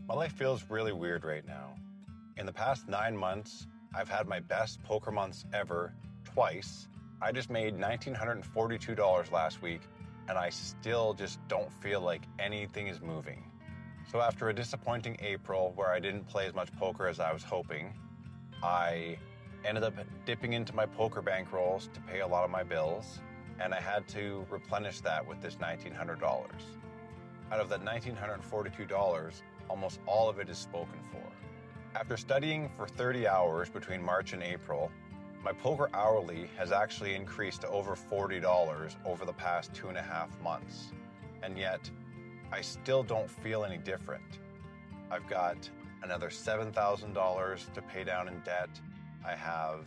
My life feels really weird right now. In the past 9 months, I've had my best poker months ever twice. I just made $1,942 last week, and I still just don't feel like anything is moving. So after a disappointing April where I didn't play as much poker as I was hoping, I ended up dipping into my poker bankrolls to pay a lot of my bills, and I had to replenish that with this $1,900. Out of that $1,942, almost all of it is spoken for. After studying for 30 hours between March and April, my poker hourly has actually increased to over $40 over the past 2.5 months. And yet, I still don't feel any different. I've got another $7,000 to pay down in debt. I have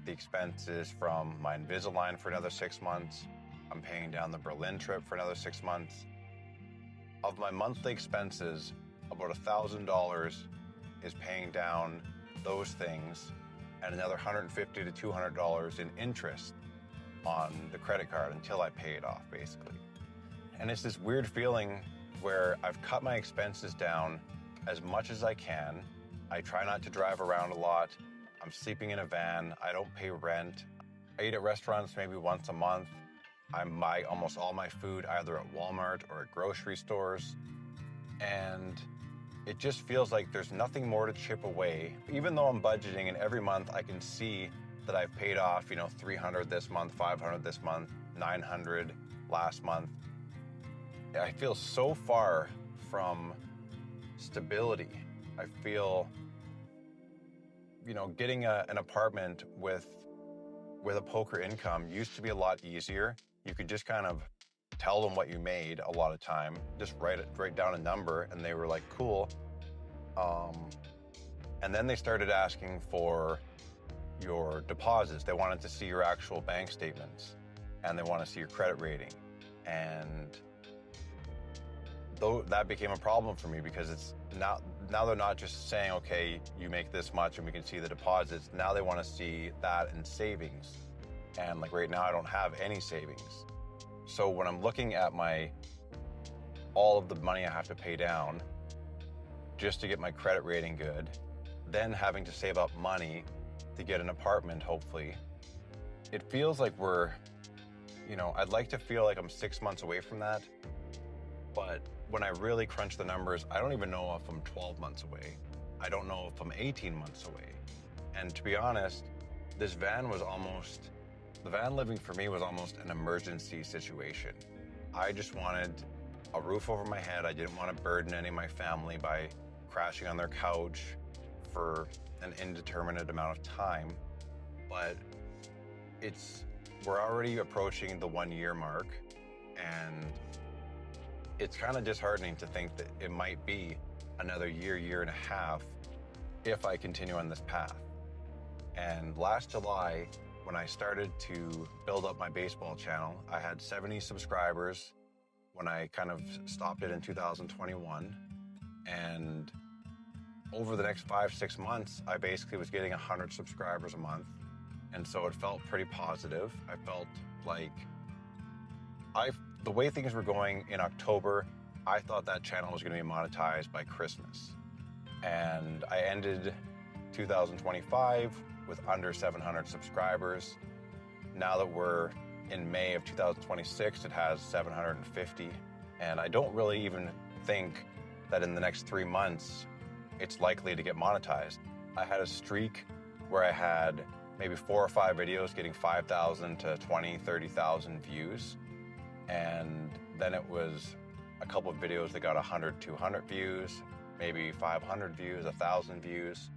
the expenses from my Invisalign for another 6 months. I'm paying down the Berlin trip for another 6 months. Of my monthly expenses, about $1,000 is paying down those things, and another $150 to $200 in interest on the credit card until I pay it off, basically. And it's this weird feeling where I've cut my expenses down as much as I can. I try not to drive around a lot. I'm sleeping in a van. I don't pay rent. I eat at restaurants maybe once a month. I buy almost all my food either at Walmart or at grocery stores. And it just feels like there's nothing more to chip away. Even though I'm budgeting and every month I can see that I've paid off, $300 this month, $500 this month, $900 last month. I feel so far from stability. I feel, getting an apartment with a poker income used to be a lot easier. You could just kind of tell them what you made a lot of time, just write down a number, and they were like, cool. And then they started asking for your deposits. They wanted to see your actual bank statements, and they want to see your credit rating. And though that became a problem for me because it's now they're not just saying, okay, you make this much and we can see the deposits. Now they want to see that in savings. And like right now, I don't have any savings. So when I'm looking at all of the money I have to pay down just to get my credit rating good, then having to save up money to get an apartment, hopefully, it feels like I'd like to feel like I'm 6 months away from that. But when I really crunch the numbers, I don't even know if I'm 12 months away. I don't know if I'm 18 months away. And to be honest, the van living for me was almost an emergency situation. I just wanted a roof over my head. I didn't want to burden any of my family by crashing on their couch for an indeterminate amount of time. But we're already approaching the 1-year mark, and it's kind of disheartening to think that it might be another year and a half if I continue on this path. And last July, when I started to build up my baseball channel, I had 70 subscribers when I kind of stopped it in 2021. And over the next 5-6 months, I basically was getting 100 subscribers a month. And so it felt pretty positive. I felt like the way things were going in October, I thought that channel was going to be monetized by Christmas. And I ended 2025 with under 700 subscribers. Now that we're in May of 2026, it has 750. And I don't really even think that in the next 3 months, it's likely to get monetized. I had a streak where I had maybe 4 or 5 videos getting 5,000 to 20, 30,000 views. And then it was a couple of videos that got 100, 200 views, maybe 500 views, 1,000 views.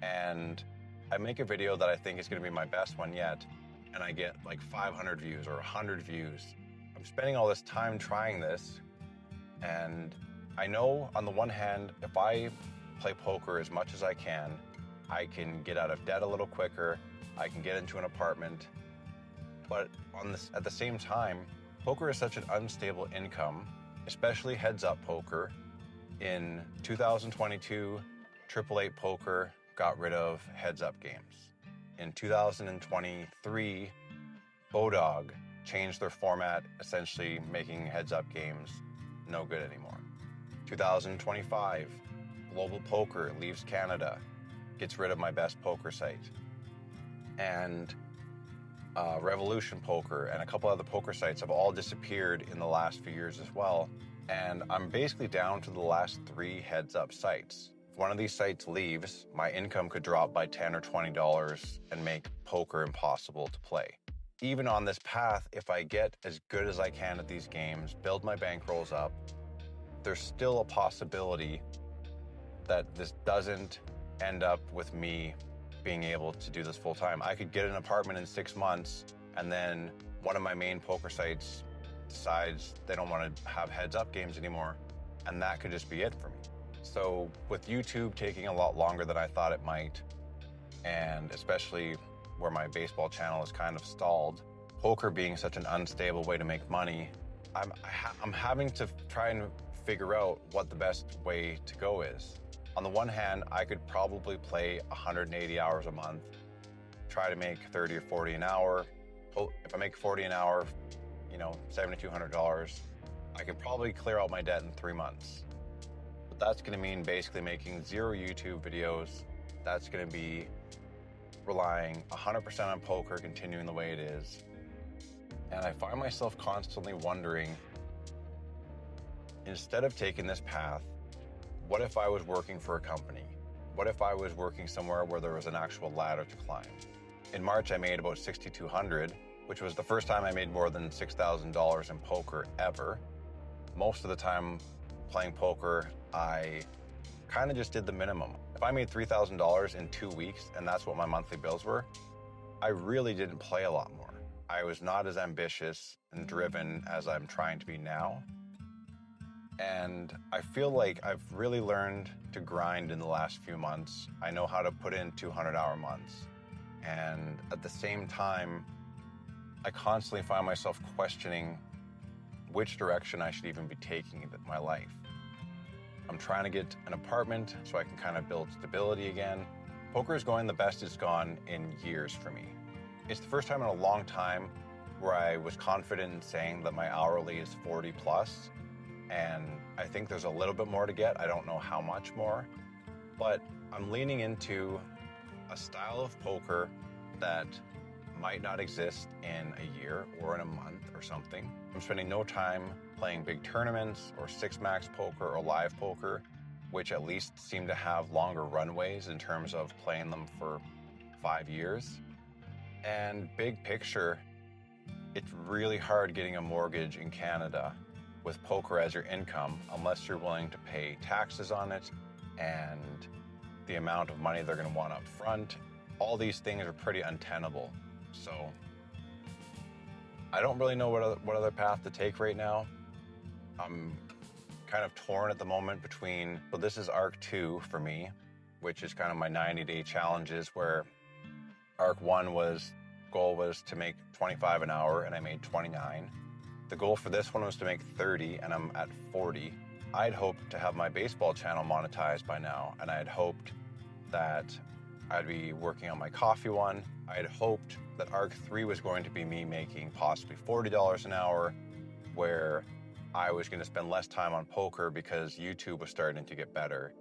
And I make a video that I think is going to be my best one yet, and I get like 500 views or 100 views. I'm spending all this time trying this, and I know on the one hand, if I play poker as much as I can get out of debt a little quicker, I can get into an apartment. But at the same time, poker is such an unstable income, especially heads-up poker. In 2022, 888 Poker got rid of heads-up games. In 2023, Bodog changed their format, essentially making heads-up games no good anymore. 2025, Global Poker leaves Canada, gets rid of my best poker site. And Revolution Poker and a couple other poker sites have all disappeared in the last few years as well. And I'm basically down to the last 3 heads-up sites. If one of these sites leaves, my income could drop by $10 or $20 and make poker impossible to play. Even on this path, if I get as good as I can at these games, build my bankrolls up, there's still a possibility that this doesn't end up with me being able to do this full time. I could get an apartment in 6 months, and then one of my main poker sites decides they don't want to have heads-up games anymore, and that could just be it for me. So with YouTube taking a lot longer than I thought it might, and especially where my baseball channel is kind of stalled, poker being such an unstable way to make money, I'm having to try and figure out what the best way to go is. On the one hand, I could probably play 180 hours a month, try to make 30 or 40 an hour. If I make 40 an hour, $7,200, I could probably clear out my debt in 3 months. But that's going to mean basically making 0 YouTube videos. That's going to be relying 100% on poker, continuing the way it is. And I find myself constantly wondering, instead of taking this path, what if I was working for a company? What if I was working somewhere where there was an actual ladder to climb? In March, I made about $6,200, which was the first time I made more than $6,000 in poker ever. Most of the time playing poker, I kind of just did the minimum. If I made $3,000 in 2 weeks, and that's what my monthly bills were, I really didn't play a lot more. I was not as ambitious and driven as I'm trying to be now. And I feel like I've really learned to grind in the last few months. I know how to put in 200-hour months. And at the same time, I constantly find myself questioning which direction I should even be taking in my life. I'm trying to get an apartment so I can kind of build stability again. Poker is going the best it's gone in years for me. It's the first time in a long time where I was confident in saying that my hourly is 40 plus. And I think there's a little bit more to get. I don't know how much more, but I'm leaning into a style of poker that might not exist in a year or in a month or something. I'm spending no time playing big tournaments or 6-max poker or live poker, which at least seem to have longer runways in terms of playing them for 5 years. And big picture, it's really hard getting a mortgage in Canada with poker as your income, unless you're willing to pay taxes on it and the amount of money they're going to want up front. All these things are pretty untenable. So I don't really know what other path to take right now. I'm kind of torn at the moment between, well, this is Arc 2 for me, which is kind of my 90-day challenges, where Arc 1 goal was to make 25 an hour, and I made 29. The goal for this one was to make 30, and I'm at 40. I'd hoped to have my baseball channel monetized by now, and I had hoped that I'd be working on my coffee one. I had hoped that Arc 3 was going to be me making possibly $40 an hour, where I was going to spend less time on poker because YouTube was starting to get better,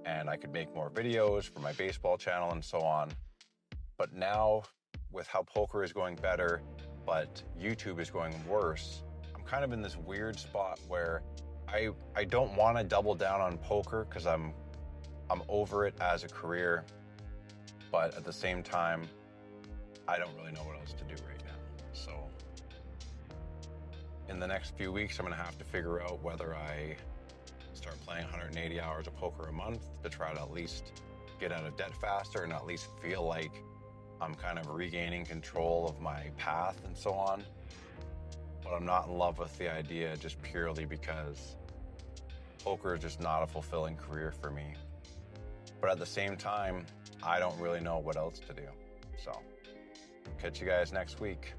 and I could make more videos for my baseball channel and so on. But now, with how poker is going better, but YouTube is going worse, I'm kind of in this weird spot where I don't want to double down on poker because I'm over it as a career, but at the same time, I don't really know what else to do right now. So in the next few weeks, I'm going to have to figure out whether I start playing 180 hours of poker a month to try to at least get out of debt faster and at least feel like I'm kind of regaining control of my path and so on. But I'm not in love with the idea just purely because poker is just not a fulfilling career for me. But at the same time, I don't really know what else to do. So, catch you guys next week.